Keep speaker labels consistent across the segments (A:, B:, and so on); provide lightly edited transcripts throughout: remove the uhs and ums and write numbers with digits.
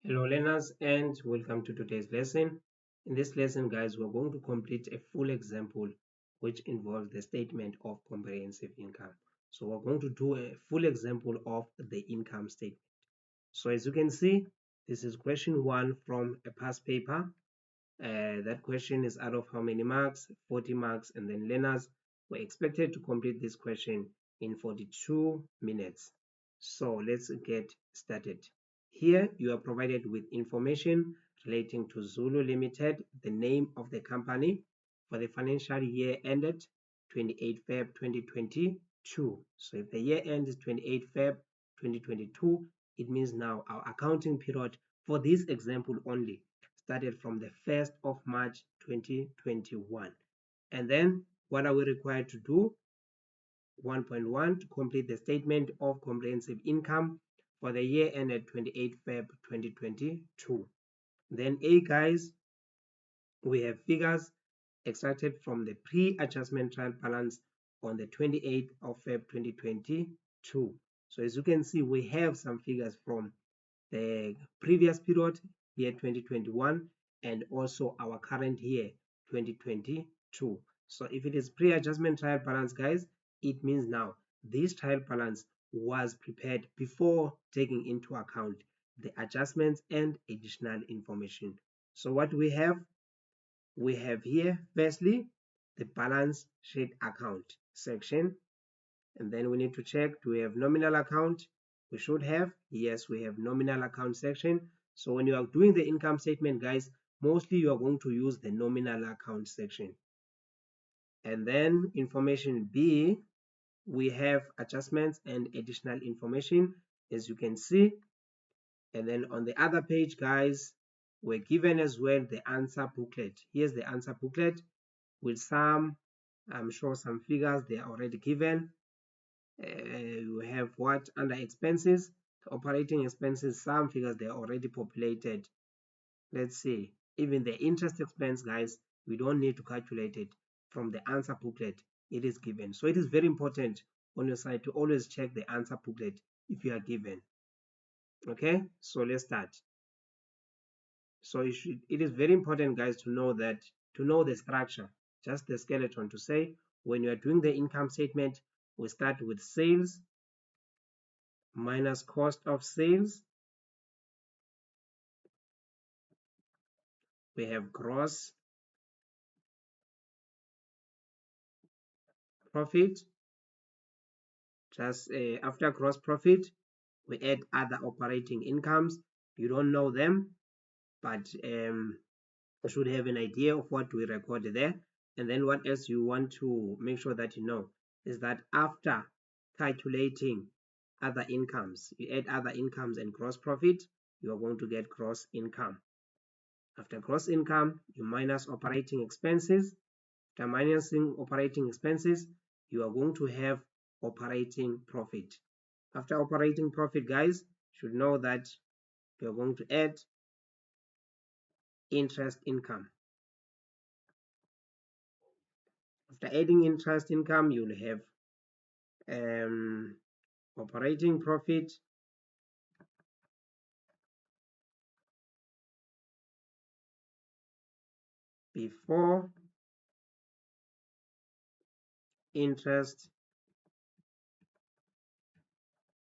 A: Hello learners and welcome to today's lesson. In this lesson guys, we're going to complete a full example which involves the statement of comprehensive income. So we're going to do a full example of the income statement. So as you can see, this is question 1 from a past paper. That question is out of how many marks? 40 marks, and then learners were expected to complete this question in 42 minutes. So let's get started. Here you are provided with information relating to Zulu Limited, the name of the company for the financial year ended 28 Feb 2022. So if the year end is 28 Feb 2022, it means now our accounting period for this example only started from the 1st of March 2021. And then what are we required to do? 1.1 to complete the statement of comprehensive income for the year ended 28 Feb 2022. Then A guys, we have figures extracted from the pre-adjustment trial balance on the 28th of Feb 2022. So as you can see, we have some figures from the previous period, year 2021, and also our current year 2022. So if it is pre-adjustment trial balance guys, it means now this trial balance was prepared before taking into account the adjustments and additional information. So what we have here firstly the balance sheet account section, and then we need to check, do we have nominal account? We should have, yes, we have nominal account section. So when you are doing the income statement guys, mostly you are going to use the nominal account section. And then information B, we have adjustments and additional information, as you can see. And then on the other page guys, we're given as well the answer booklet. Here's the answer booklet with some, I'm sure some figures they are already given. You have what under expenses, operating expenses, some figures they are already populated. Let's see, even the interest expense guys, we don't need to calculate it. From the answer booklet it is given. So it is very important on your side to always check the answer booklet if you are given. Okay, so let's start. So it is very important guys to know the structure, just the skeleton, to say when you are doing the income statement, we start with sales minus cost of sales. We have gross profit. Just after gross profit, we add other operating incomes. You don't know them, but you should have an idea of what we record there. And then what else you want to make sure that you know is that after calculating other incomes, you add other incomes and gross profit, you are going to get gross income. After gross income, you minus operating expenses. After minusing operating expenses, you are going to have operating profit. After operating profit guys, you should know that you are going to add interest income. After adding interest income, you'll have operating profit before interest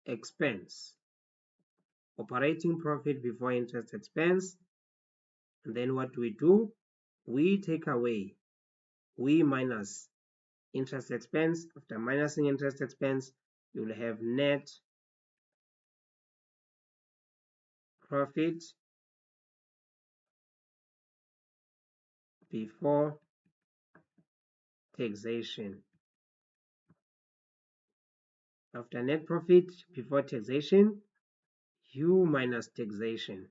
A: expense. Operating profit before interest expense. And then what do? We take away, we minus interest expense. After minusing interest expense, you'll have net profit before taxation. After net profit before taxation, you minus taxation.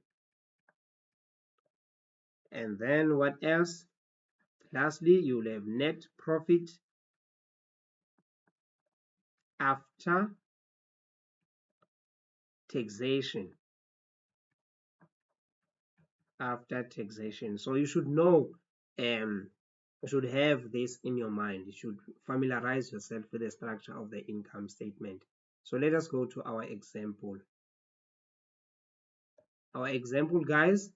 A: And then what else? Lastly, you'll have net profit after taxation. After taxation. So you should know, you should have this in your mind. You should familiarize yourself with the structure of the income statement. So let us go to our example. Our example, guys,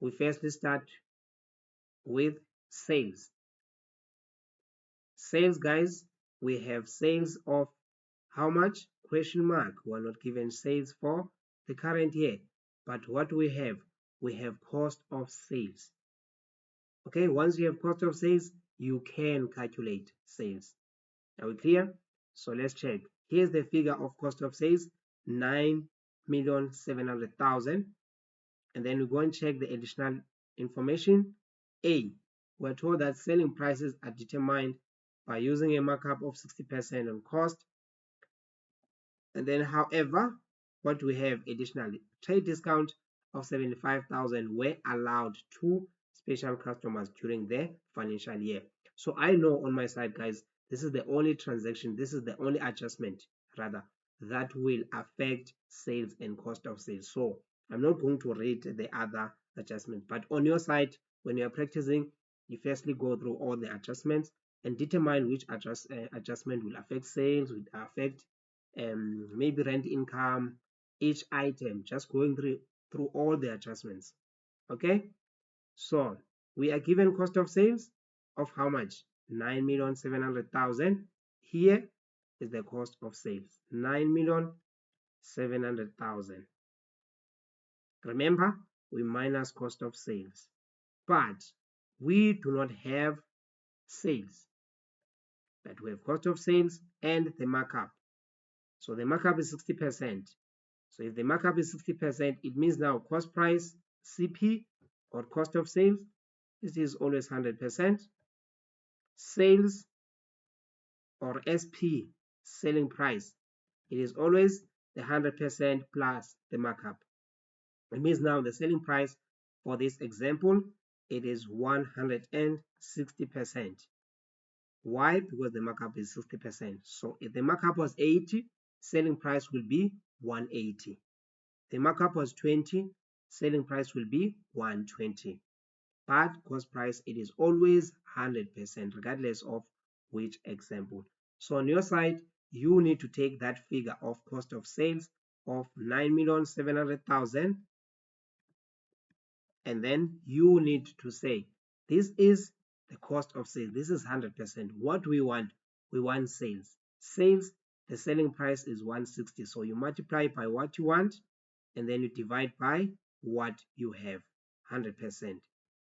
A: we firstly start with sales. Sales, guys, we have sales of how much? Question mark. We are not given sales for the current year, but what we have cost of sales. Okay, once you have cost of sales, you can calculate sales. Are we clear? So let's check. Here's the figure of cost of sales, 9,700,000. And then we go and check the additional information. A, we're told that selling prices are determined by using a markup of 60% on cost. And then, however, what we have additionally, trade discount of 75,000 were allowed to special customers during the financial year. So I know on my side, guys, this is the only transaction, this is the only adjustment rather that will affect sales and cost of sales. So I'm not going to read the other adjustment, but on your side, when you're practicing, you firstly go through all the adjustments and determine which adjustment will affect sales, will affect maybe rent income, each item, just going through all the adjustments. Okay, so we are given cost of sales of how much? 9,700,000. Here is the cost of sales, 9,700,000. Remember, we minus cost of sales, but we do not have sales, but we have cost of sales and the markup. So the markup is 60%. So if the markup is 60%, it means now cost price, CP, or cost of sales, this is always 100%. Sales or SP, selling price, it is always the 100% plus the markup. It means now the selling price for this example, it is 160%. Why? Because the markup is 60%. So if the markup was 80, selling price will be 180. The markup was 20, selling price will be 120. But cost price, it is always 100% regardless of which example. So on your side, you need to take that figure of cost of sales of 9,700,000, and then you need to say this is the cost of sales. This is 100%. What we want sales. Sales, the selling price is 160. So you multiply by what you want, and then you divide by what you have, 100%.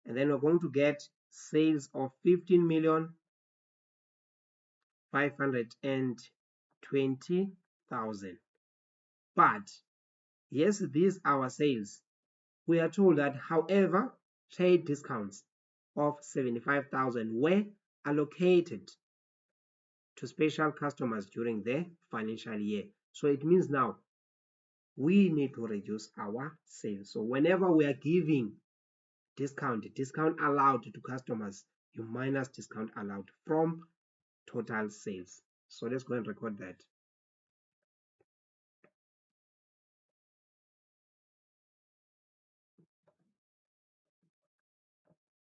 A: And then we're going to get sales of 15,520,000. But yes, these are our sales. We are told that, however, trade discounts of 75,000 were allocated to special customers during the financial year. So it means now we need to reduce our sales. So whenever we are giving discount allowed to customers, you minus discount allowed from total sales. So let's go and record that.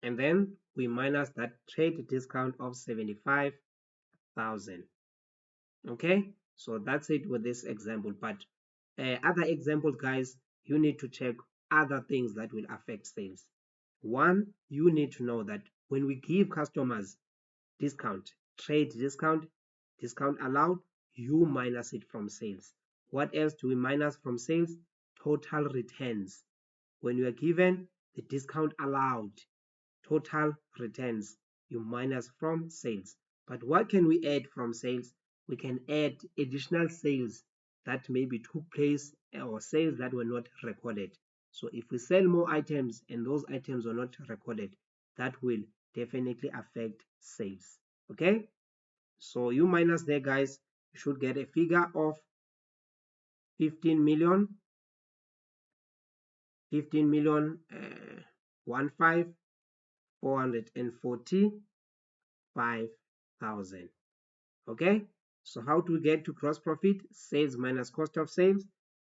A: And then we minus that trade discount of 75,000. Okay, so that's it with this example. But other examples, guys, you need to check other things that will affect sales. One, you need to know that when we give customers discount, trade discount allowed, you minus it from sales. What else do we minus from sales? Total returns. When you are given the discount allowed, total returns, you minus from sales. But what can we add from sales? We can add additional sales that maybe took place or sales that were not recorded. So if we sell more items and those items are not recorded, that will definitely affect sales. Okay, so you minus there, guys, you should get a figure of 15 million 445,000. Okay, so how to get to gross profit? Sales minus cost of sales.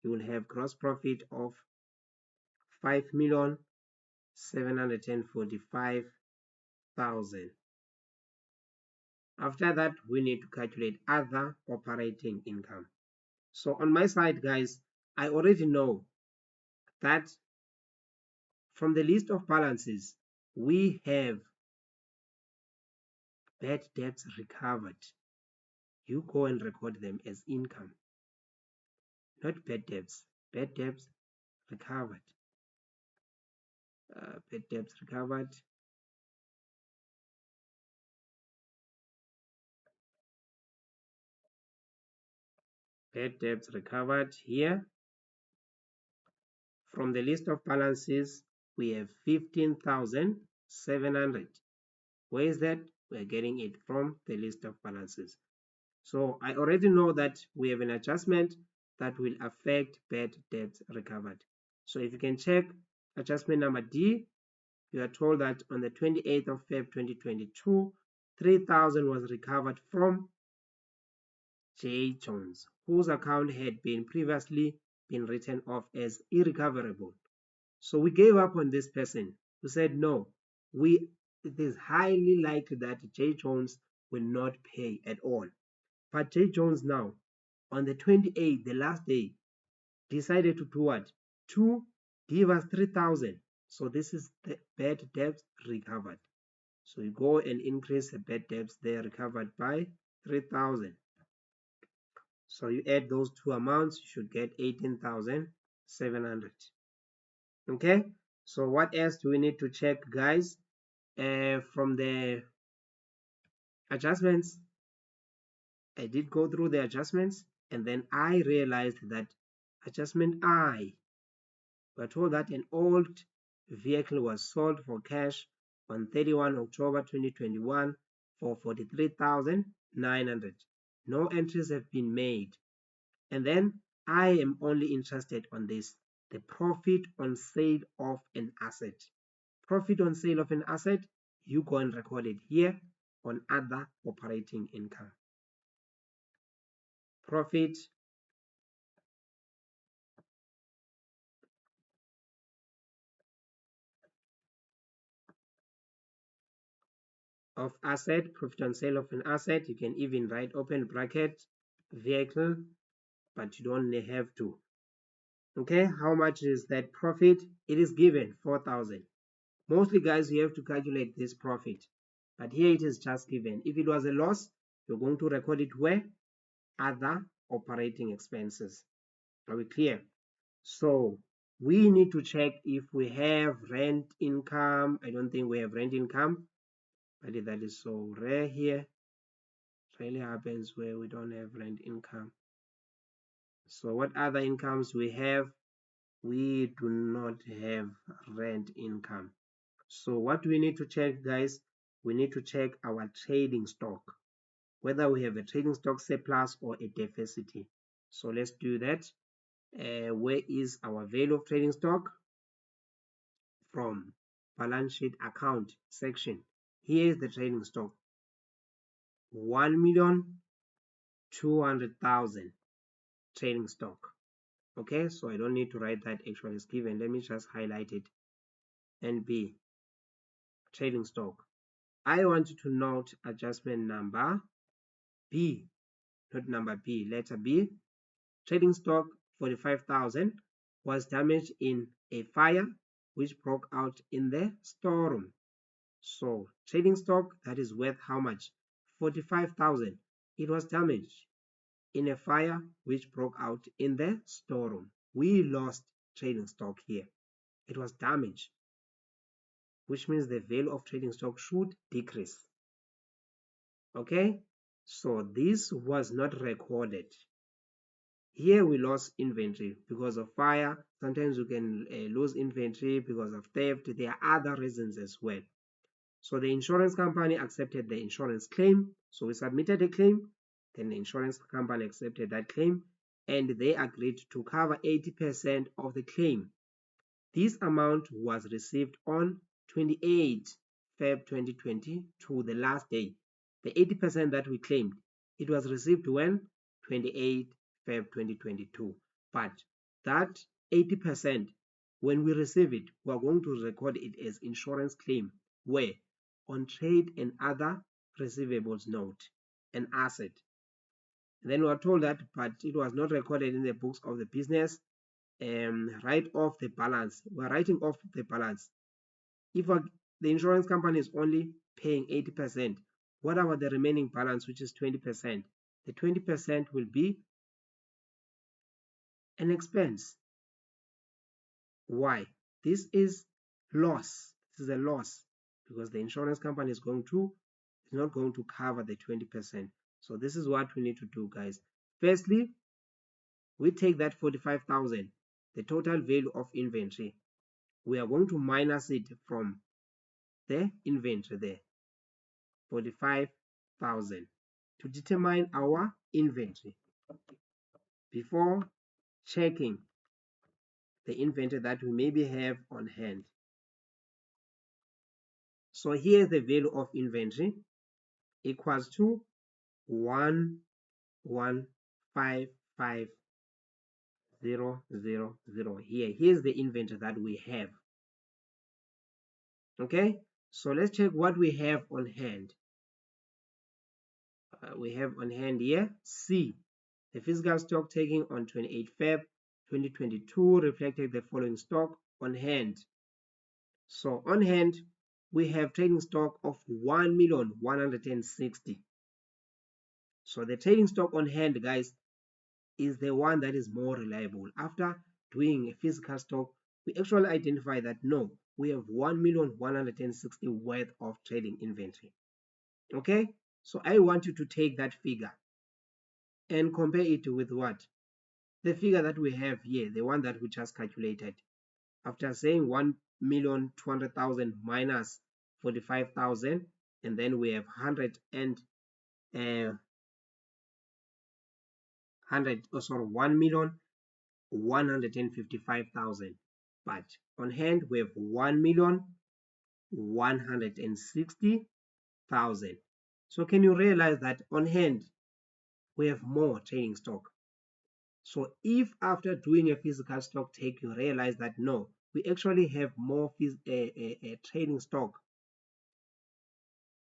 A: You will have gross profit of 5,745,000. After that, we need to calculate other operating income. So on my side, guys, I already know that from the list of balances, we have bad debts recovered. You go and record them as income, not bad debts. Bad debts recovered. Bad debts recovered. Bad debts recovered here. From the list of balances, we have 15,700. Where is that? We're getting it from the list of balances. So I already know that we have an adjustment that will affect bad debts recovered. So if you can check adjustment number D, you are told that on the 28th of Feb 2022, 3,000 was recovered from J. Jones, whose account had been previously been written off as irrecoverable. So we gave up on this person. We said no, it is highly likely that J. Jones will not pay at all. But J. Jones now, on the 28th, the last day, decided to do what? To give us 3,000. So this is the bad debts recovered. So you go and increase the bad debts there recovered by 3,000. So you add those two amounts, you should get 18,700. Okay, so what else do we need to check, guys? From the adjustments, I did go through the adjustments, and then I realized that adjustment I, we're told that an old vehicle was sold for cash on 31 October 2021 for 43,900. No entries have been made. And then I am only interested on this, the profit on sale of an asset. Profit on sale of an asset, you go and record it here on other operating income. Profit of asset, profit on sale of an asset. You can even write open bracket vehicle, but you don't have to. Okay, how much is that profit? It is given 4,000. Mostly, guys, you have to calculate this profit, but here it is just given. If it was a loss, you're going to record it where? Other operating expenses. Are we clear? So we need to check if we have rent income. I don't think we have rent income, but that is so rare here. It really happens where we don't have rent income. So what other incomes we have? We do not have rent income. So what do we need to check, guys? We need to check our trading stock, whether we have a trading stock surplus or a deficit. So let's do that. Where is our value of trading stock? From balance sheet account section. Here is the trading stock, 1,200,000 trading stock. Okay, so I don't need to write that actually is given. Let me just highlight it. NB trading stock. I want you to note adjustment number B, not number B, letter B. Trading stock 45,000 was damaged in a fire which broke out in the storeroom. So trading stock that is worth how much? 45,000. It was damaged in a fire which broke out in the storeroom. We lost trading stock here. It was damaged, which means the value of trading stock should decrease. Okay, so this was not recorded. Here we lost inventory because of fire. Sometimes you can lose inventory because of theft. There are other reasons as well. So the insurance company accepted the insurance claim. So we submitted a claim. Then the insurance company accepted that claim and they agreed to cover 80% of the claim. This amount was received on 28 Feb 2022, the last day. The 80% that we claimed, it was received when? 28 Feb 2022. But that 80%, when we receive it, we are going to record it as insurance claim. Where? On trade and other receivables note, an asset. And then we are told that, but it was not recorded in the books of the business. write off the balance. We're writing off the balance. If the insurance company is only paying 80%, what about the remaining balance, which is 20%? The 20% will be an expense. Why? This is loss. This is a loss because the insurance company is not going to cover the 20%. So this is what we need to do, guys. Firstly, we take that 45,000, the total value of inventory. We are going to minus it from the inventory there, 45,000, to determine our inventory before checking the inventory that we maybe have on hand. So here's the value of inventory equals to 1155000. Here's the inventory that we have. Okay, so let's check what we have on hand. We have on hand here C. The physical stock taking on 28 Feb 2022 reflected the following stock on hand. So on hand, we have trading stock of 1,160,000. So the trading stock on hand, guys, is the one that is more reliable. After doing a physical stock, we actually identify that no, we have 1,160,000 worth of trading inventory. Okay, so I want you to take that figure and compare it with what? The figure that we have here, the one that we just calculated. After saying 1,200,000 minus 45,000, and then we have 1,155,000. But on hand we have 1,160,000. So can you realize that on hand we have more trading stock? So if after doing a physical stock take you realize that no, we actually have more trading stock,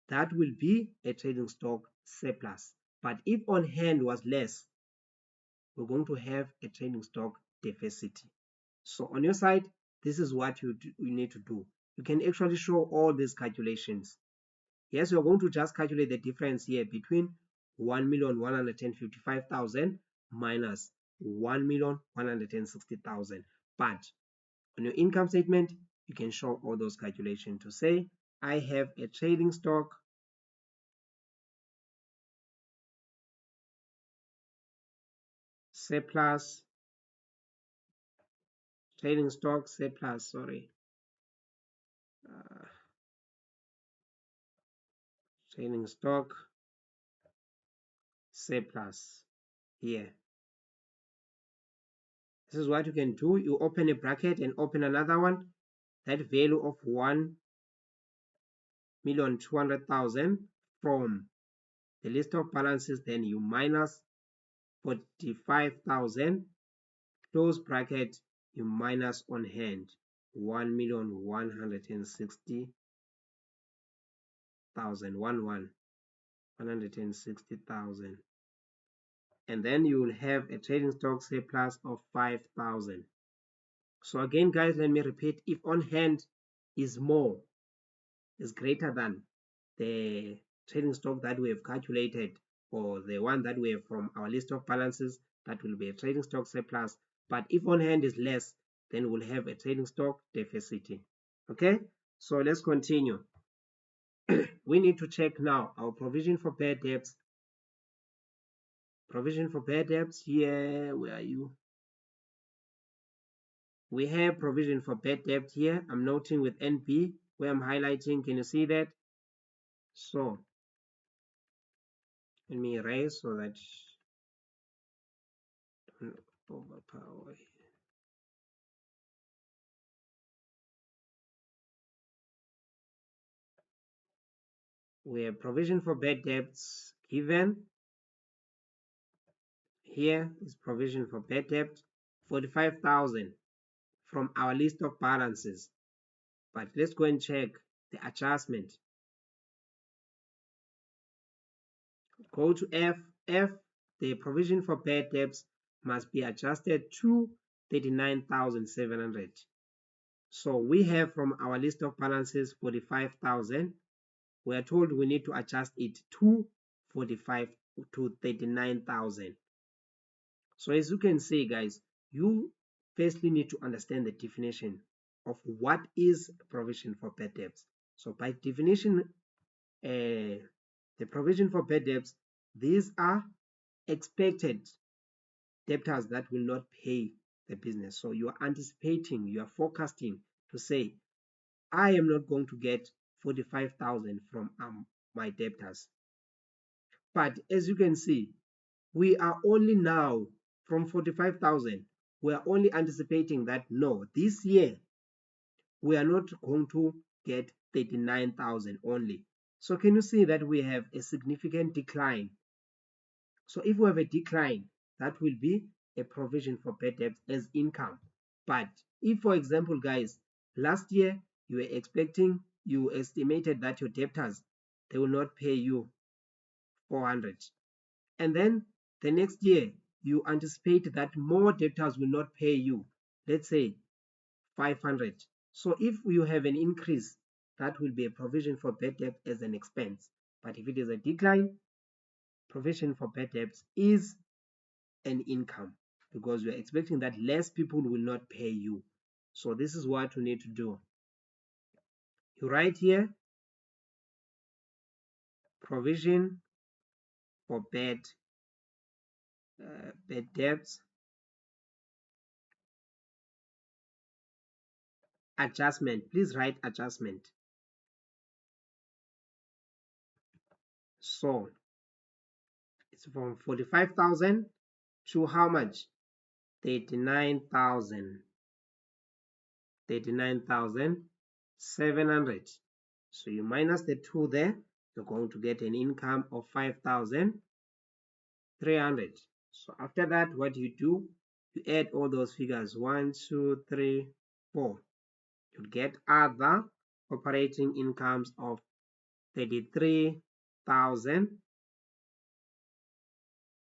A: that will be a trading stock surplus. But if on hand was less, we're going to have a trading stock deficit. So on your side, this is what you need to do. You can actually show all these calculations. Yes, you're going to just calculate the difference here between 1,155,000 minus 1,160,000. But on your income statement, you can show all those calculations to say, I have a trading stock surplus, trading stock surplus, trading stock surplus here. This is what you can do. You open a bracket and open another one. That value of 1,200,000 from the list of balances, then you minus 45,000, close bracket, you minus on hand 1,160,000, 160,000, and then you will have a trading stock surplus of 5,000. So again, guys, let me repeat: if on hand is greater than the trading stock that we have calculated, or the one that we have from our list of balances, that will be a trading stock surplus. But if on hand is less, then we'll have a trading stock deficit. Okay, so let's continue. We need to check now our provision for bad debts. Provision for bad debts here, where are you? We have provision for bad debt here. I'm noting with NB where I'm highlighting. Can you see that? So let me erase so that don't overpower. We have provision for bad debts given. Here is provision for bad debt, 45,000 from our list of balances. But let's go and check the adjustment. Go to F. F, the provision for bad debts must be adjusted to 39,700. So we have from our list of balances 45,000. We are told we need to adjust it to 45 to 39,000. So as you can see, guys, you firstly need to understand the definition of what is provision for bad debts. So by definition, the provision for bad debts, these are expected debtors that will not pay the business. So you are anticipating, you are forecasting to say, I am not going to get 45,000 from my debtors. But as you can see, we are only now from 45,000, we are only anticipating that no, this year we are not going to get 39,000 only. So can you see that we have a significant decline? So if we have a decline, that will be a provision for bad debts as income. But if, for example, guys, last year you were expecting, you estimated that your debtors, they will not pay you 400, and then the next year you anticipate that more debtors will not pay you, let's say 500. So if you have an increase, that will be a provision for bad debt as an expense. But if it is a decline, provision for bad debts is an income, because you're expecting that less people will not pay you. So this is what you need to do. You write here provision for bad debts, adjustment. Please write adjustment. So it's from 45,000 to how much? 39,000. 39,700. So you minus the 2 there, you're going to get an income of 5,300. So after that, what you do, you add all those figures, 1, 2, 3, 4. You get other operating incomes of 33,000.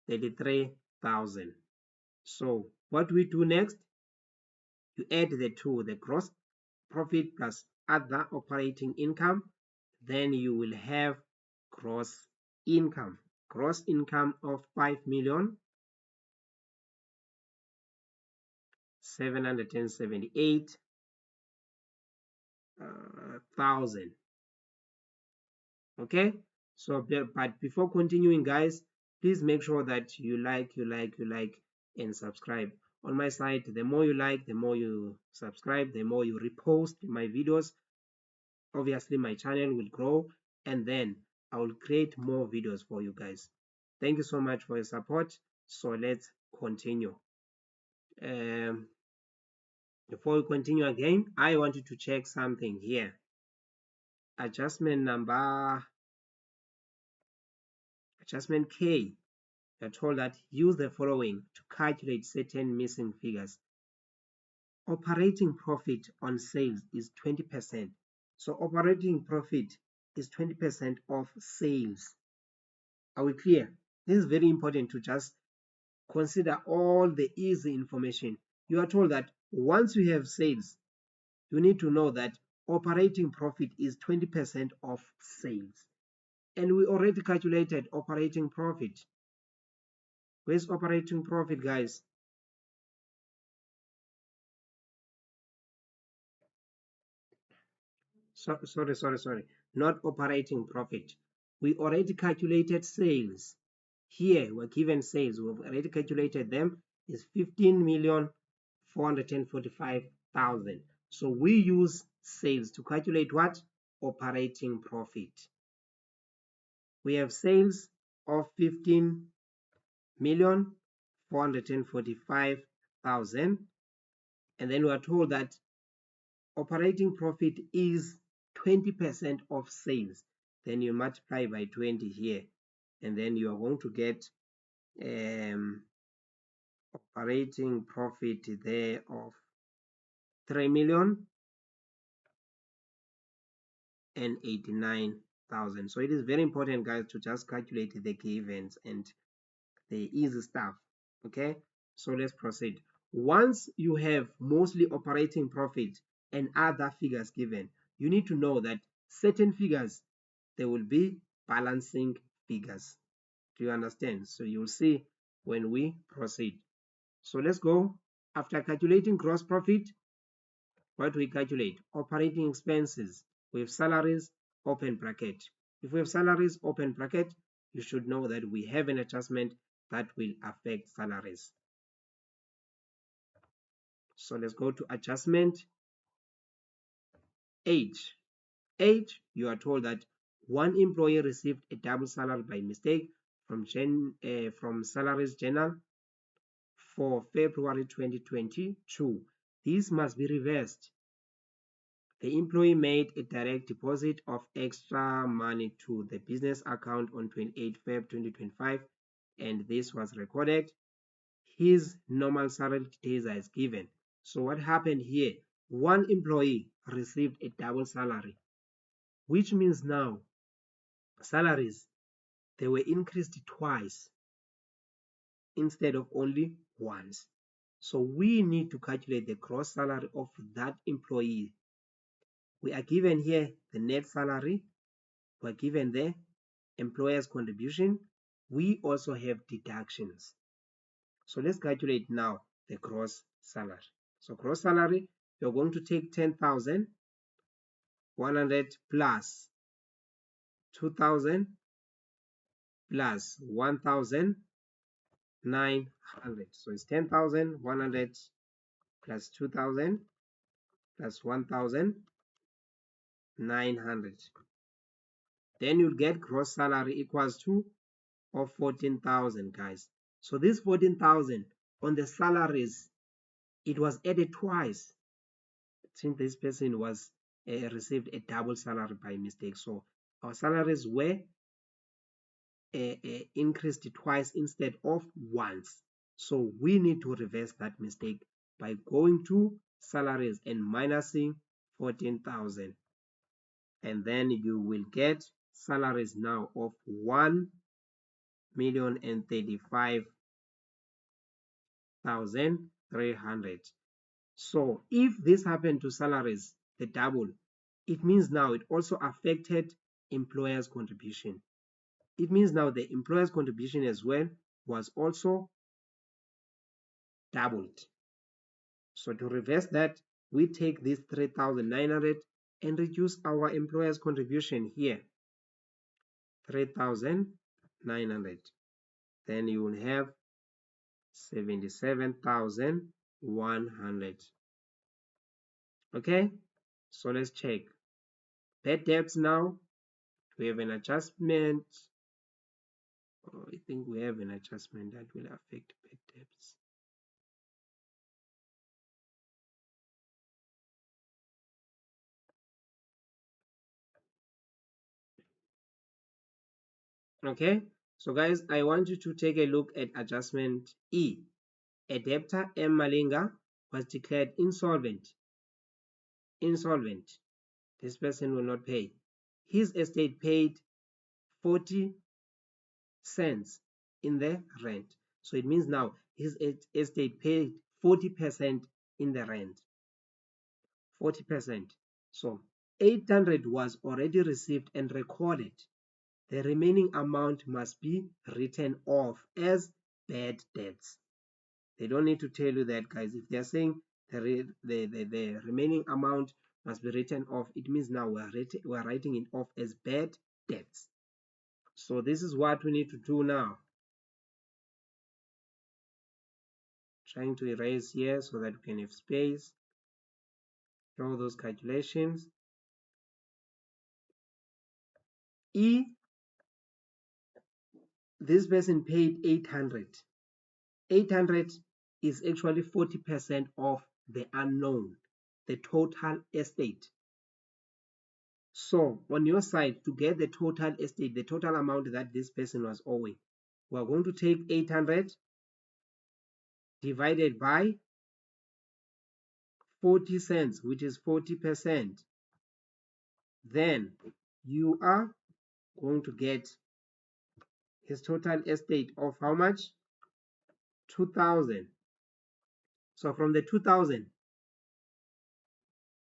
A: 33,000. So what we do next, you add the two, the gross profit plus other operating income, then you will have gross income. Gross income of 5,778,000. Okay, so but before continuing, guys, please make sure that you like and subscribe. On my side, the more you like, the more you subscribe, the more you repost my videos, obviously my channel will grow, and then I will create more videos for you guys. Thank you so much for your support. So let's continue. Before we continue again, I wanted to check something here. Adjustment K. You're told that use the following to calculate certain missing figures. Operating profit on sales is 20%. So operating profit is 20% of sales. Are we clear? This is very important to just consider all the easy information. You are told that once you have sales, you need to know that operating profit is 20% of sales. And we already calculated operating profit. Where's operating profit, guys? Sorry. Not operating profit. We already calculated sales. Here we're given sales. We've already calculated them. Is 15,445,000. So we use sales to calculate what? Operating profit. We have sales of 15,445,000, and then we are told that operating profit is 20% of sales. Then you multiply by 20 here, and then you are going to get operating profit there of 3,089,000. So it is very important, guys, to just calculate the key events and the easy stuff. Okay, so let's proceed. once you have mostly operating profit and other figures given, you need to know that certain figures, they will be balancing figures. Do you understand? So you'll see when we proceed. So let's go. After calculating gross profit, what we calculate? Operating expenses. We have salaries, open bracket. If we have salaries, open bracket, you should know that we have an adjustment that will affect salaries. So let's go to adjustment H. H, you are told that one employee received a double salary by mistake from Salaries Journal for February 2022. This must be reversed. The employee made a direct deposit of extra money to the business account on 28 Feb 2025, and this was recorded. His normal salary details are as given. So what happened here? One employee received a double salary, which means now salaries, they were increased twice instead of only once. So we need to calculate the gross salary of that employee. We are given here the net salary, we are given the employer's contribution. We also have deductions. So let's calculate now the gross salary. So gross salary, you're going to take 10,100 plus 2,000 plus 1,900. So it's 10,100 plus 2,000 plus 1,900. Then you'll get gross salary equals to of 14,000, guys. So this 14,000 on the salaries, it was added twice since this person was received a double salary by mistake. So our salaries were increased twice instead of once. So we need to reverse that mistake by going to salaries and minusing 14,000. And then you will get salaries now of 1,035,300. So if this happened to salaries, the double, it means now it also affected employer's contribution. It means now the employer's contribution as well was also doubled. So to reverse that, we take this 3,900 and reduce our employer's contribution here, 3,900. Then you will have 77,100. Okay, so let's check. Bad debts now, we have an adjustment. Oh, I think we have an adjustment that will affect bad debts. Okay, so guys, I want you to take a look at adjustment E. A debtor, M. Malinga, was declared insolvent. This person will not pay. His estate paid 40 cents in the rent. So it means now his estate paid 40% in the rent. 40%. So 800 was already received and recorded. The remaining amount must be written off as bad debts. They don't need to tell you that, guys. If they're saying the remaining amount must be written off, it means now we're writing it off as bad debts. So this is what we need to do now. Trying to erase here so that we can have space. Draw those calculations. E, this person paid 800. 800 is actually 40% of the unknown, the total estate. So on your side, to get the total estate, the total amount that this person was owing, we're going to take 800 divided by 40 cents, which is 40%. Then you are going to get his total estate of how much? 2,000. So from the 2000,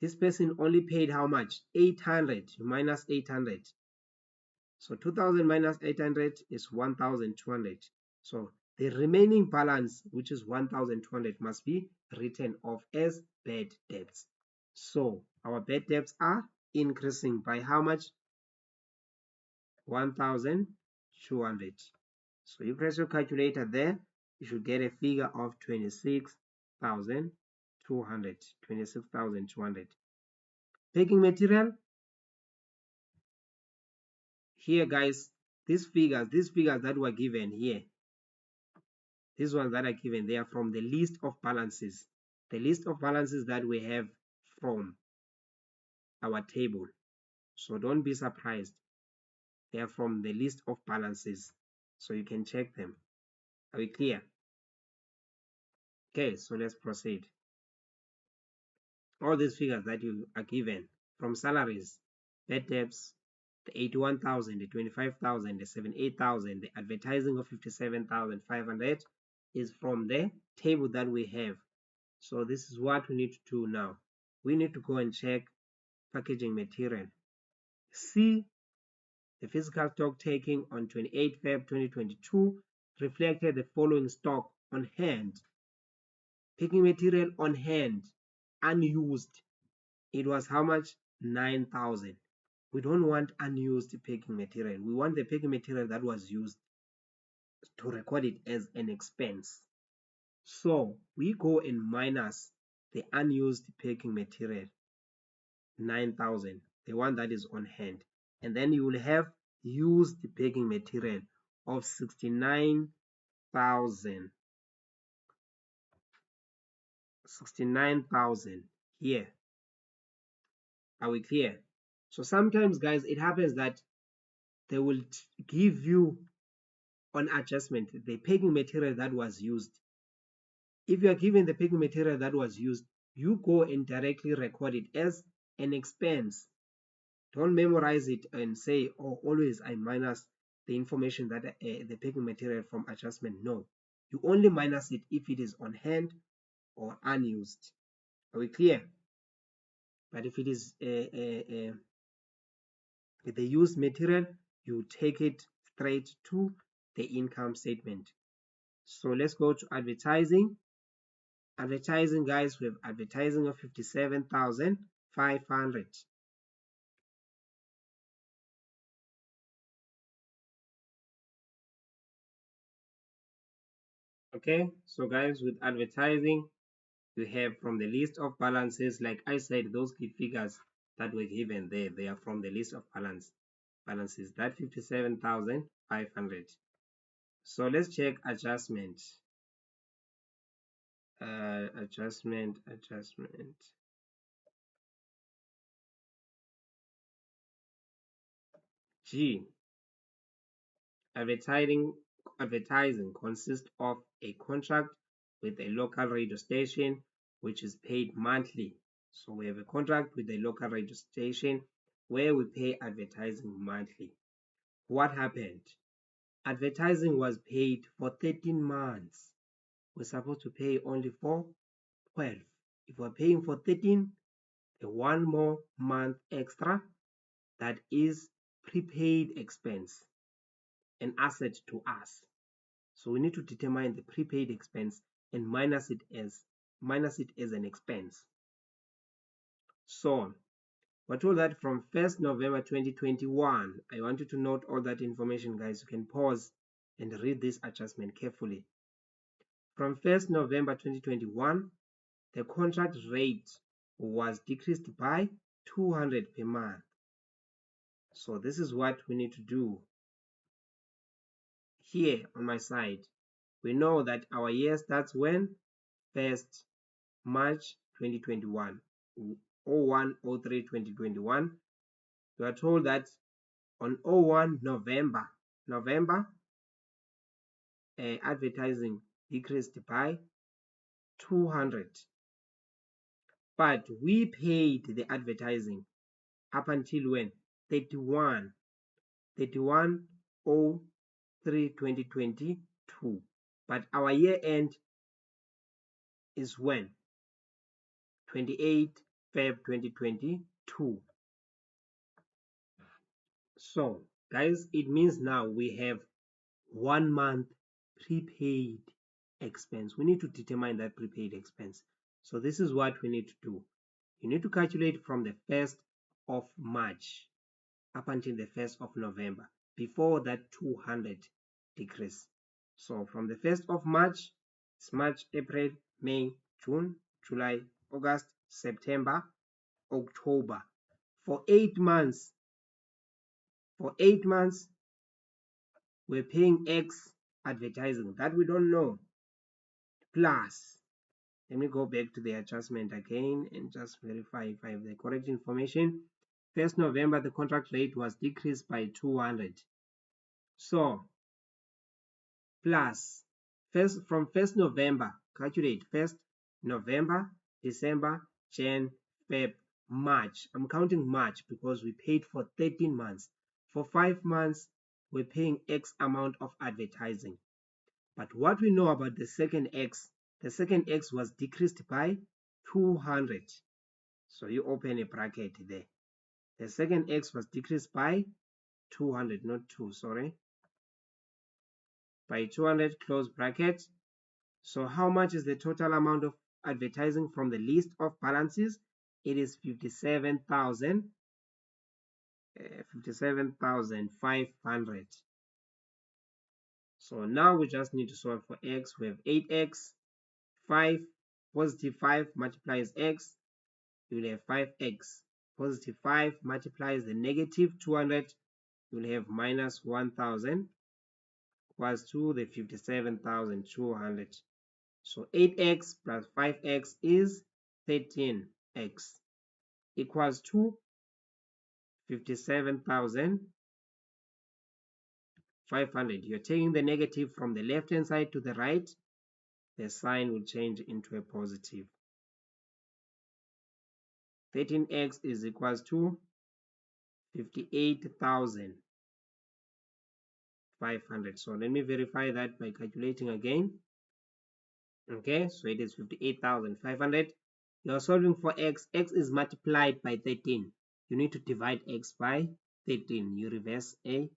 A: this person only paid how much? 800 minus 800. So 2000 minus 800 is 1200. So the remaining balance, which is 1200, must be written off as bad debts. So our bad debts are increasing by how much? 1200. So you press your calculator there, you should get a figure of 26,200. 26,200. Packing material, here guys, these figures that were given here, these ones that are given, they are from the list of balances. The list of balances that we have from our table. So don't be surprised. They are from the list of balances. So you can check them. Are we clear? Okay, so let's proceed. All these figures that you are given from salaries, bad debts, the 81,000, the 25,000, the 78,000, the advertising of 57,500 is from the table that we have. So this is what we need to do now. We need to go and check packaging material. See, the physical stock taking on 28 Feb 2022 reflected the following stock on hand. Packing material on hand, unused. It was how much? 9,000. We don't want unused packing material. We want the packing material that was used to record it as an expense. So we go and minus the unused packing material, 9,000, the one that is on hand. And then you will have used packing material of 69,000. 69,000 here. Are we clear? So sometimes, guys, it happens that they will give you on adjustment the packing material that was used. If you are given the packing material that was used, you go and directly record it as an expense. Don't memorize it and say, oh, always I minus the information that the packing material from adjustment. No, you only minus it if it is on hand or unused. Are we clear? But if it is the used material, you take it straight to the income statement. So let's go to advertising. Advertising, guys, we have advertising of 57,500. Okay, so guys, with advertising, you have from the list of balances, like I said, those key figures that were given there, they are from the list of balances, that 57,500. So let's check adjustment. Adjustment. G. Advertising consists of a contract with a local radio station which is paid monthly. So we have a contract with a local radio station where we pay advertising monthly. What happened? Advertising was paid for 13 months. We're supposed to pay only for 12. If we're paying for 13, the one more month extra, that is prepaid expense, an asset to us. So we need to determine the prepaid expense and minus it as an expense. So we're told that from 1st November 2021, I want you to note all that information, guys. You can pause and read this adjustment carefully. From 1st November 2021, the contract rate was decreased by 200 per month. So this is what we need to do. Here on my side, we know that our year starts when? 1st March 2021, 01/03 2021. We are told that on 01 November, advertising decreased by 200. But we paid the advertising up until when? 31/03/2022. But our year end is when? 28 Feb 2022. So guys, it means now we have 1 month prepaid expense. We need to determine that prepaid expense. So this is what we need to do. You need to calculate from the 1st of March up until the 1st of November before that 200 decrease. So from the 1st of March, it's March, April, May, June, July, August, September, October. For 8 months, we're paying X advertising that we don't know. Plus, let me go back to the adjustment again and just verify if I have the correct information. 1st November, the contract rate was decreased by 200. So, plus, from 1st November, calculate 1st November, December, Jan, Feb, March. I'm counting March because we paid for 13 months. For 5 months, we're paying X amount of advertising. But what we know about the second X was decreased by 200. So you open a bracket there. The second X was decreased by 200, not 2, sorry. By 200, close bracket. So how much is the total amount of advertising from the list of balances? It is 57,500. So now we just need to solve for X. We have 8X, 5, positive 5 multiplies X. You'll have 5X. Positive 5 multiplies the negative 200. You'll have minus 1,000 equals to the 57,200. So 8X plus 5X is 13X equals to 57,500. You're taking the negative from the left hand side to the right. The sign will change into a positive. 13X is equals to 58,500. So let me verify that by calculating again. Okay, so it is 58,500. You're solving for X. X is multiplied by 13. You need to divide X by 13. You reverse a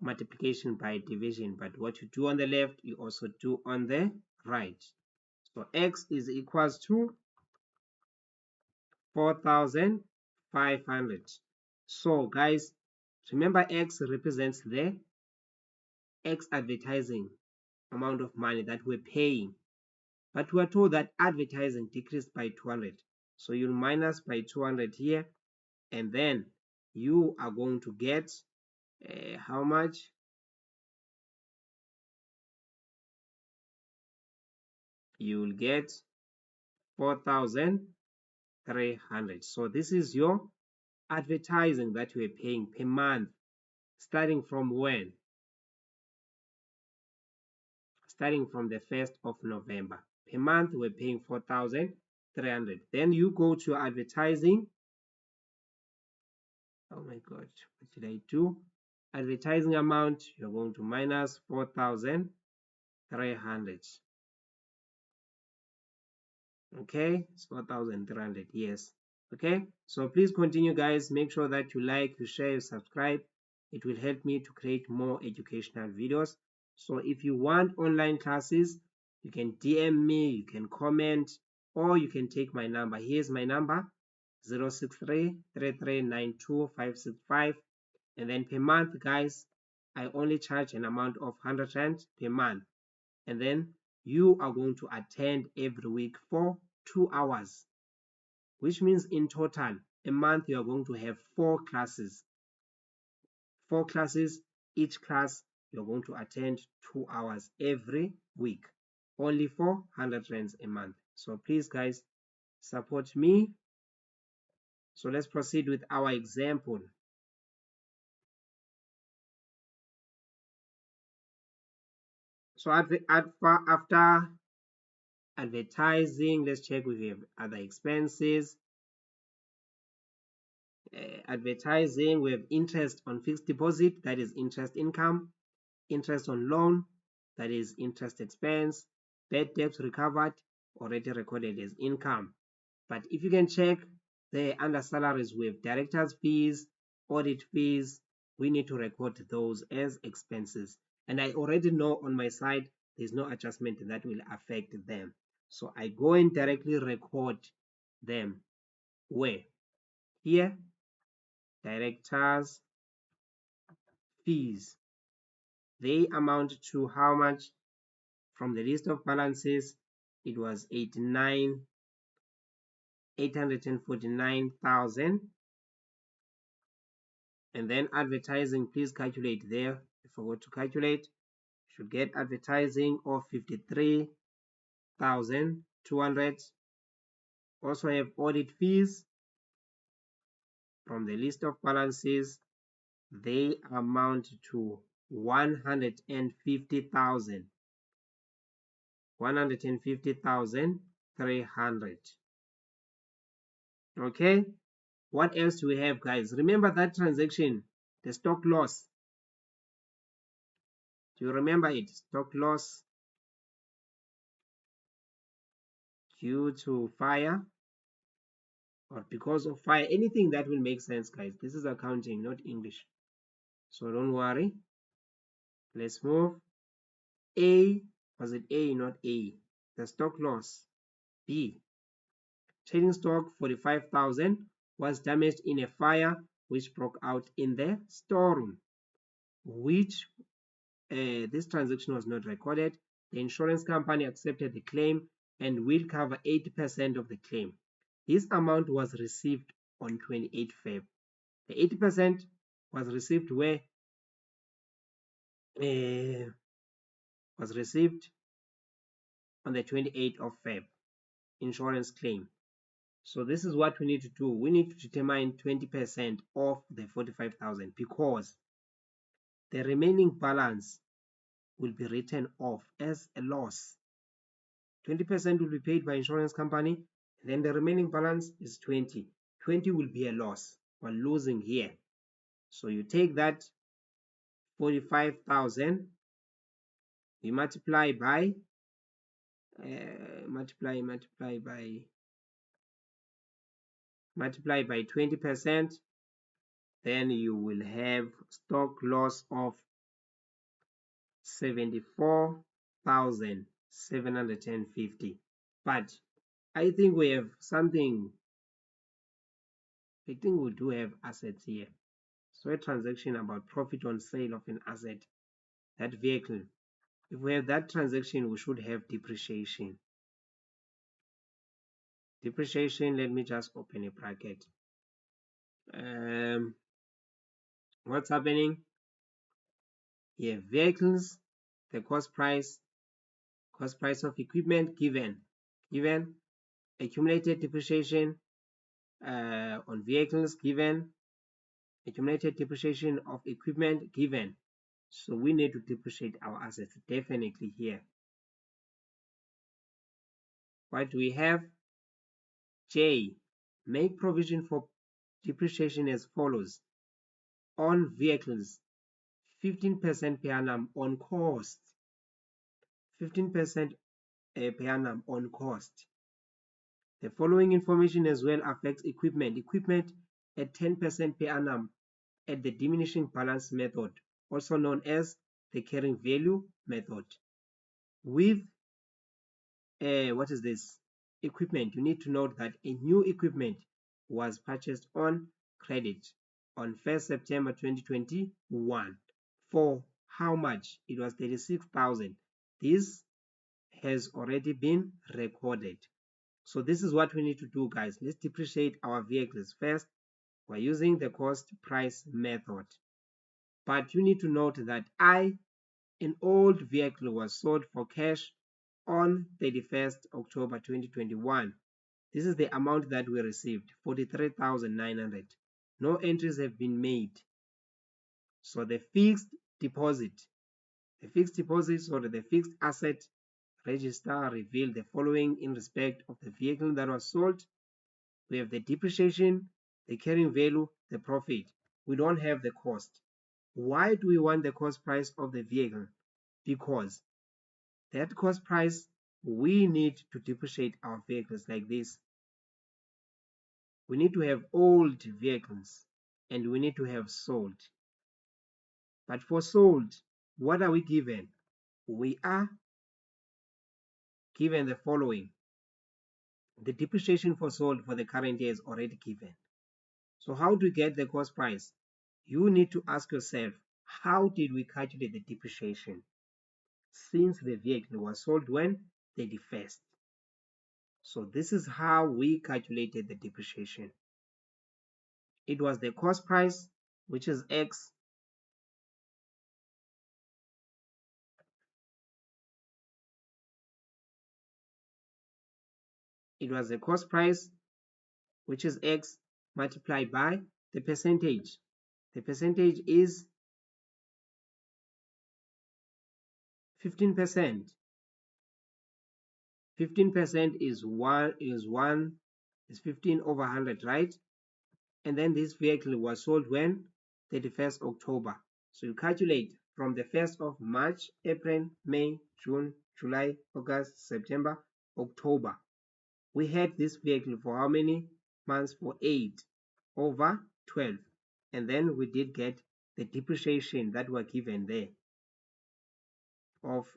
A: multiplication by division, but what you do on the left, you also do on the right. So X is equals to 4,500. So guys, remember X represents the X advertising amount of money that we're paying. But we are told that advertising decreased by 200. So you'll minus by 200 here, and then you are going to get how much? You'll get 4,300. So this is your advertising that you are paying per month, starting from when? Starting from the 1st of November. Per month, we're paying 4,300. Then you go to advertising. Oh my God, what did I do? Advertising amount, you're going to minus 4,300. Okay, it's 4,300, yes. Okay, so please continue, guys. Make sure that you like, you share, you subscribe. It will help me to create more educational videos. So if you want online classes, you can DM me, you can comment, or you can take my number. Here's my number, 063-3392-565. And then per month, guys, I only charge an amount of 100 Rand per month. And then you are going to attend every week for 2 hours, which means in total, a month you are going to have 4 classes. 4 classes, each class you're going to attend 2 hours every week, only for 100 Rands a month. So please, guys, support me. So let's proceed with our example. So after advertising, let's check if we have other expenses. Advertising, we have interest on fixed deposit, that is interest income, interest on loan, that is interest expense, Bad debts recovered, already recorded as income. But if you can check the under salaries, we have directors' fees, audit fees. We need to record those as expenses. And I already know on my side, there's no adjustment that will affect them. So I go and directly record them. Where? Here, directors' fees. They amount to how much? From the list of balances, it was 849,000. And then advertising, please calculate there. If I were to calculate, should get advertising of 53,200. Also have audit fees from the list of balances. They amount to 150,000. 150,300. Okay, what else do we have, guys? Remember that transaction, the stock loss. Do you remember it? Stock loss due to fire or because of fire. Anything that will make sense, guys. This is accounting, not English. So don't worry. Let's move. A, was it A, not A? The stock loss. B, trading stock 45,000 was damaged in a fire which broke out in the storeroom, which this transaction was not recorded. The insurance company accepted the claim and will cover 80% of the claim. This amount was received on 28 Feb. The 80% was received where? Was received on the 28th of Feb. Insurance claim. So this is what we need to do. We need to determine 20% of the 45,000 because the remaining balance will be written off as a loss. 20% will be paid by insurance company, and then the remaining balance is 20. 20 will be a loss. We're losing here. So you take that 45,000, we multiply by 20%, then you will have stock loss of 74,750. But I think we have something. I think we do have assets here. So a transaction about profit on sale of an asset, that vehicle. If we have that transaction, we should have depreciation. Depreciation, let me just open a bracket. What's happening? Here, vehicles, the cost price of equipment given, accumulated depreciation on vehicles given, accumulated depreciation of equipment given. So we need to depreciate our assets definitely here. What do we have? J, make provision for depreciation as follows. On vehicles, 15% per annum on cost. 15% per annum on cost. The following information as well affects equipment. Equipment at 10% per annum at the diminishing balance method, also known as the carrying value method. With what is this? Equipment, you need to note that a new equipment was purchased on credit on 1st September 2021 for how much? It was 36,000. This has already been recorded. So this is what we need to do, guys. Let's depreciate our vehicles first. We're using the cost price method. But you need to note that an old vehicle was sold for cash on 31st October 2021. This is the amount that we received, 43,900. No entries have been made. So the fixed deposit or the fixed asset register reveal the following in respect of the vehicle that was sold. We have the depreciation, the carrying value, the profit. We don't have the cost. Why do we want the cost price of the vehicle? Because that cost price we need to depreciate our vehicles like this. We need to have old vehicles and we need to have sold. But for sold, what are we given? We are given the following. The depreciation for sold for the current year is already given. So how do we get the cost price? You need to ask yourself, how did we calculate the depreciation? Since the vehicle was sold when? 31st. So this is how we calculated the depreciation. It was the cost price, which is X. It was the cost price, which is X, multiplied by the percentage. The percentage is 15%. 15% is 15 over 100, right? And then this vehicle was sold when? 31st October. So you calculate from the 1st of March, April, May, June, July, August, September, October. We had this vehicle for how many months? For 8 over 12. And then we did get the depreciation that were given there of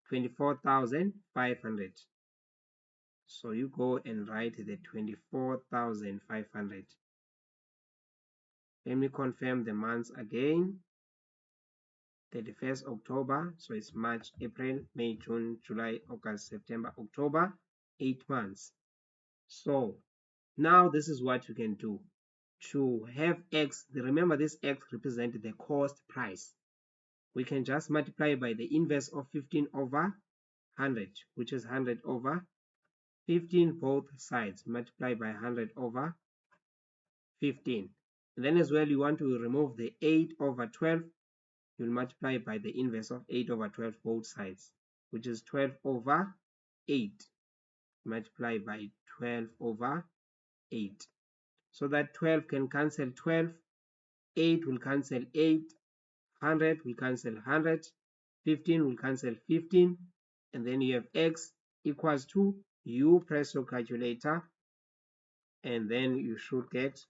A: 24,500. So you go and write the 24,500. Let me confirm the months again. 31st October, so it's March, April, May, June, July, August, September, October, 8 months. So now this is what you can do. To have X, remember this X represents the cost price. We can just multiply by the inverse of 15 over 100, which is 100 over 15 both sides, multiply by 100 over 15. And then as well, you want to remove the 8 over 12, you'll multiply by the inverse of 8 over 12 both sides, which is 12 over 8, multiply by 12 over 8. So that 12 can cancel 12, 8 will cancel 8, 100 will cancel 100, 15 will cancel 15, and then you have X equals to, you press your calculator, and then you should get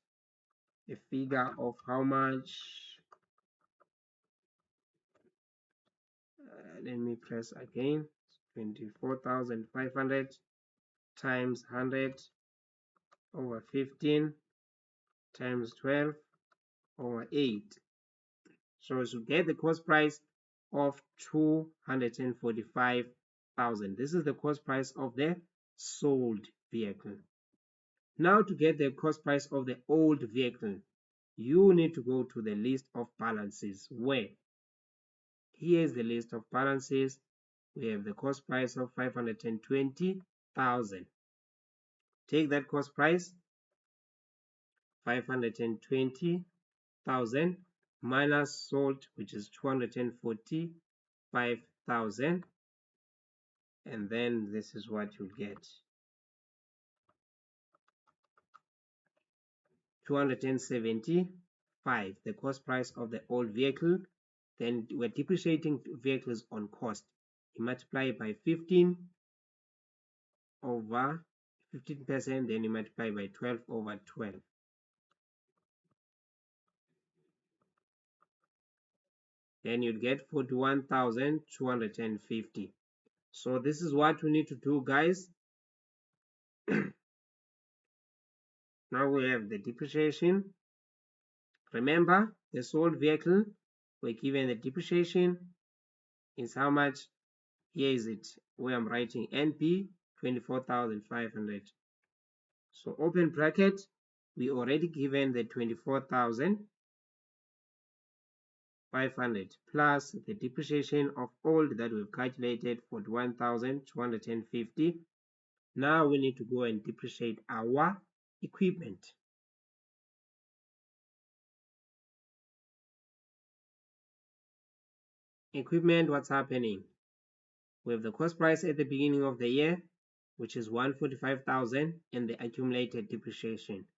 A: a figure of how much. Let me press again. 24,500 times 100 over 15 times 12 over 8. So to get the cost price of 245,000. This is the cost price of the sold vehicle. Now to get the cost price of the old vehicle, you need to go to the list of balances, where here is the list of balances. We have the cost price of 520,000. Take that cost price, 520,000, minus sold, which is 245,000, and then this is what you'll get. 275, the cost price of the old vehicle. Then we're depreciating vehicles on cost. You multiply by 15 over 15%, then you multiply by 12 over 12. Then you'd get 41,250. So this is what we need to do, guys. Now we have the depreciation. Remember, the sold vehicle, we're given the depreciation is how much? Here is it, where I'm writing NP 24,500. So open bracket, we already given the 24,500 plus the depreciation of old that we've calculated for 1,250. Now we need to go and depreciate our equipment. Equipment, what's happening? We have the cost price at the beginning of the year, which is 145,000, and the accumulated depreciation.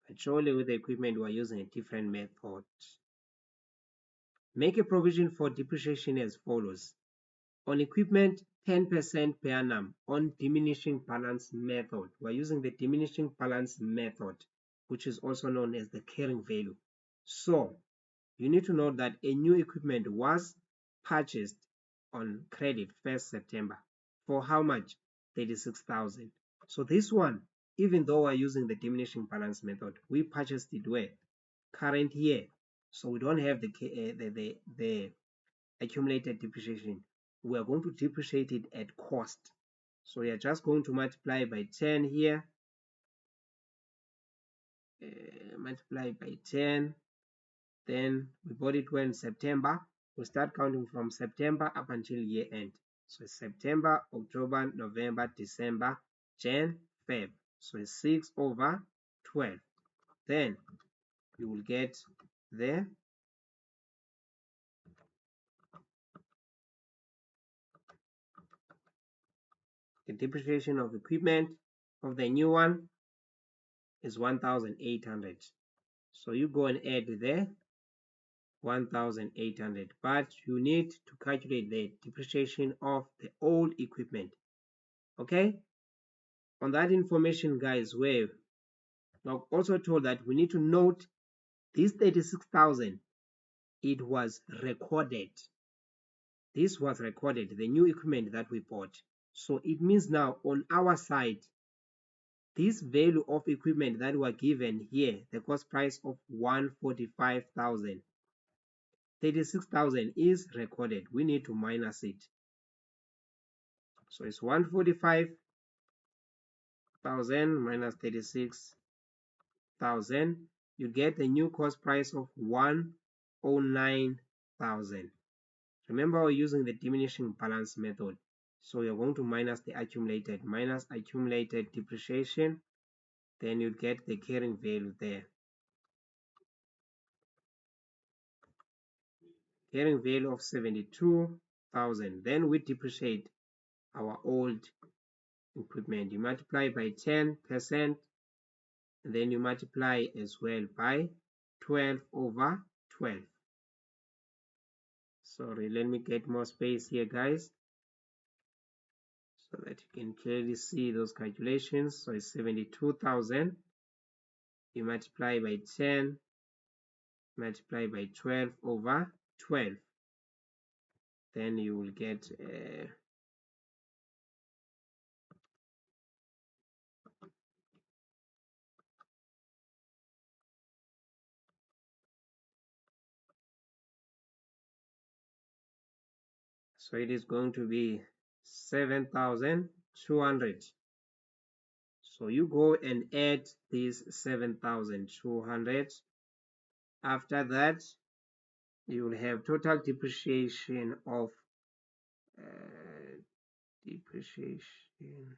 A: But surely with the equipment, we're using a different method. Make a provision for depreciation as follows. On equipment, 10% per annum on diminishing balance method. We're using the diminishing balance method, which is also known as the carrying value. So you need to know that a new equipment was purchased on credit 1st September. For how much? 36,000. So this one, even though we're using the diminishing balance method, we purchased it where? Current year. So we don't have the accumulated depreciation. We are going to depreciate it at cost. So we are just going to multiply by 10 here. Multiply by 10. Then we bought it when September. We start counting from September up until year end. So it's September, October, November, December, Jan, Feb. So it's 6 over 12. Then you will get the depreciation of equipment of the new one is 1,800. So you go and add there 1,800, but you need to calculate the depreciation of the old equipment. Okay, on that information, guys, we're also told that we need to note this 36,000, it was recorded. This was recorded, the new equipment that we bought. So it means now on our side, this value of equipment that were given here, the cost price of 145,000, 36,000 is recorded. We need to minus it. So it's 145,000 minus 36,000. You get the new cost price of 109,000. Remember, we're using the diminishing balance method. So you're going to minus the accumulated, minus accumulated depreciation. Then you get the carrying value there. Carrying value of 72,000. Then we depreciate our old equipment. You multiply by 10%, and then you multiply as well by 12 over 12. Sorry, let me get more space here, guys, so that you can clearly see those calculations. So it's 72,000. You multiply by 10, multiply by 12 over 12. Then you will get so it is going to be 7,200. So you go and add this 7,200. After that, you will have total depreciation of depreciation.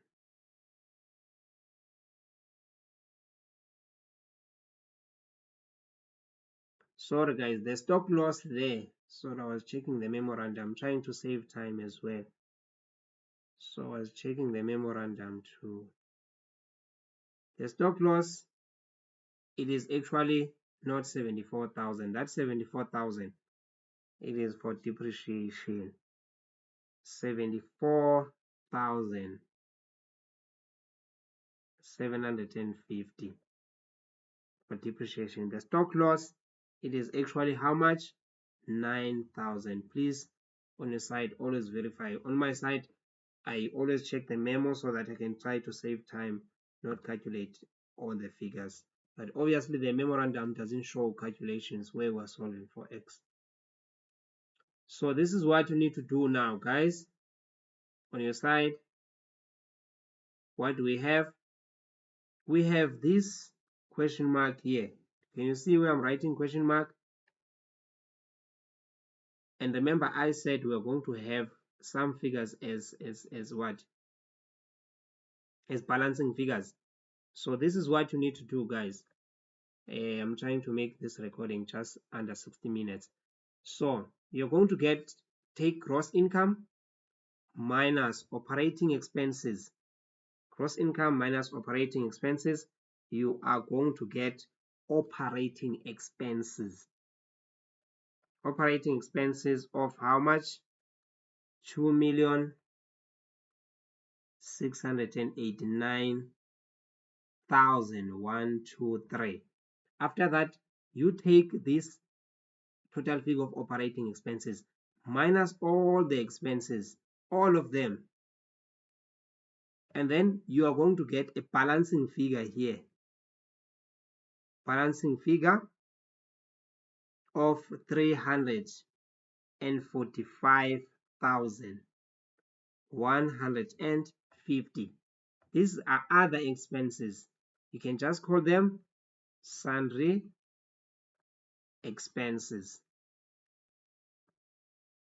A: Sorry guys, the stop loss there. So I was checking the memorandum, trying to save time as well. So I was checking the memorandum too. The stop loss, it is actually not 74,000. That's 74,000. It is for depreciation. 74,750 for depreciation. The stock loss, it is actually how much? 9,000. Please, on your side, always verify. On my side, I always check the memo so that I can try to save time, not calculate all the figures. But obviously the memorandum doesn't show calculations where we're solving for X. So this is what you need to do now, guys. On your side, what do we have? We have this question mark here. Can you see where I'm writing question mark? And remember, I said we're going to have some figures as what? As balancing figures. So this is what you need to do, guys. I'm trying to make this recording just under 60 minutes. So you're going to take gross income minus operating expenses. Gross income minus operating expenses. You are going to get operating expenses. Operating expenses of how much? 2,689,123. After that, you take this total figure of operating expenses minus all the expenses, all of them, and then you are going to get a balancing figure here, balancing figure of 345,150. These are other expenses. You can just call them sundry expenses.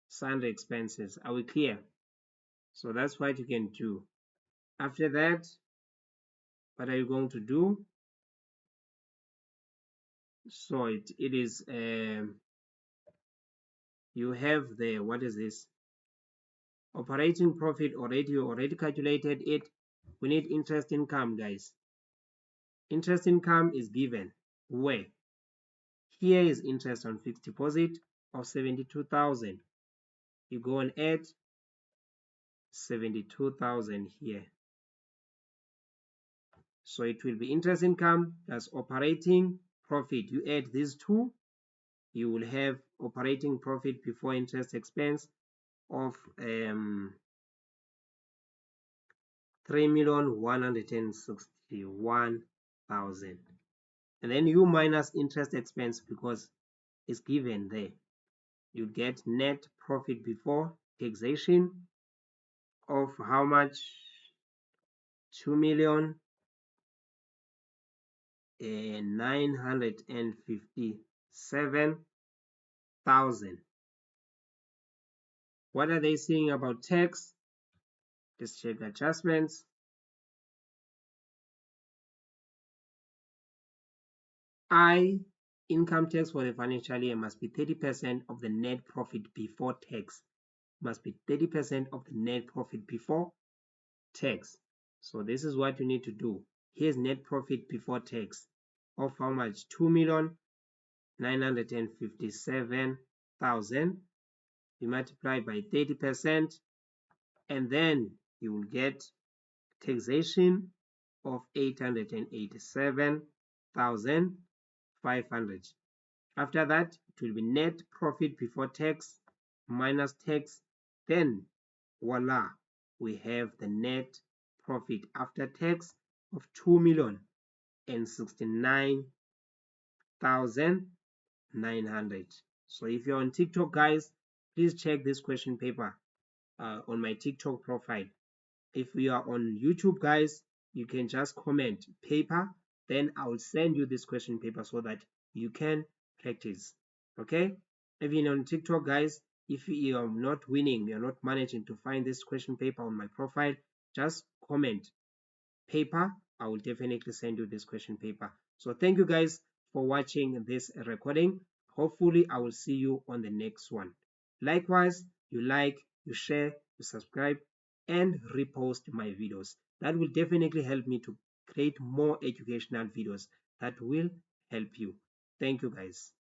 A: Sundry expenses. Are we clear? So that's what you can do. After that, what are you going to do? So it is you have the, what is this, operating profit already. You already calculated it. We need interest income, guys. Interest income is given where here is interest on fixed deposit of 72,000. You go and add 72,000 here. So it will be interest income plus operating profit. You add these two, you will have operating profit before interest expense of 3,161,000, and then you minus interest expense because it's given there. You get net profit before taxation of how much? 2,957,000. What are they saying about tax? Let's check adjustments. Income tax for the financial year must be 30% of the net profit before tax. Must be 30% of the net profit before tax. So this is what you need to do. Here's net profit before tax of how much? 2,957,000. You multiply by 30%, and then you will get taxation of 887,500. After that, it will be net profit before tax minus tax. Then voila, we have the net profit after tax of 2,069,900. So if you're on TikTok, guys, please check this question paper on my TikTok profile. If you are on YouTube, guys, you can just comment paper, then I will send you this question paper so that you can practice. Okay, even on TikTok, guys, if you are not winning, you're not managing to find this question paper on my profile, just comment paper. I will definitely send you this question paper. So thank you guys for watching this recording. Hopefully I will see you on the next one. Likewise, you like, you share, you subscribe, and repost my videos. That will definitely help me to create more educational videos that will help you. Thank you guys.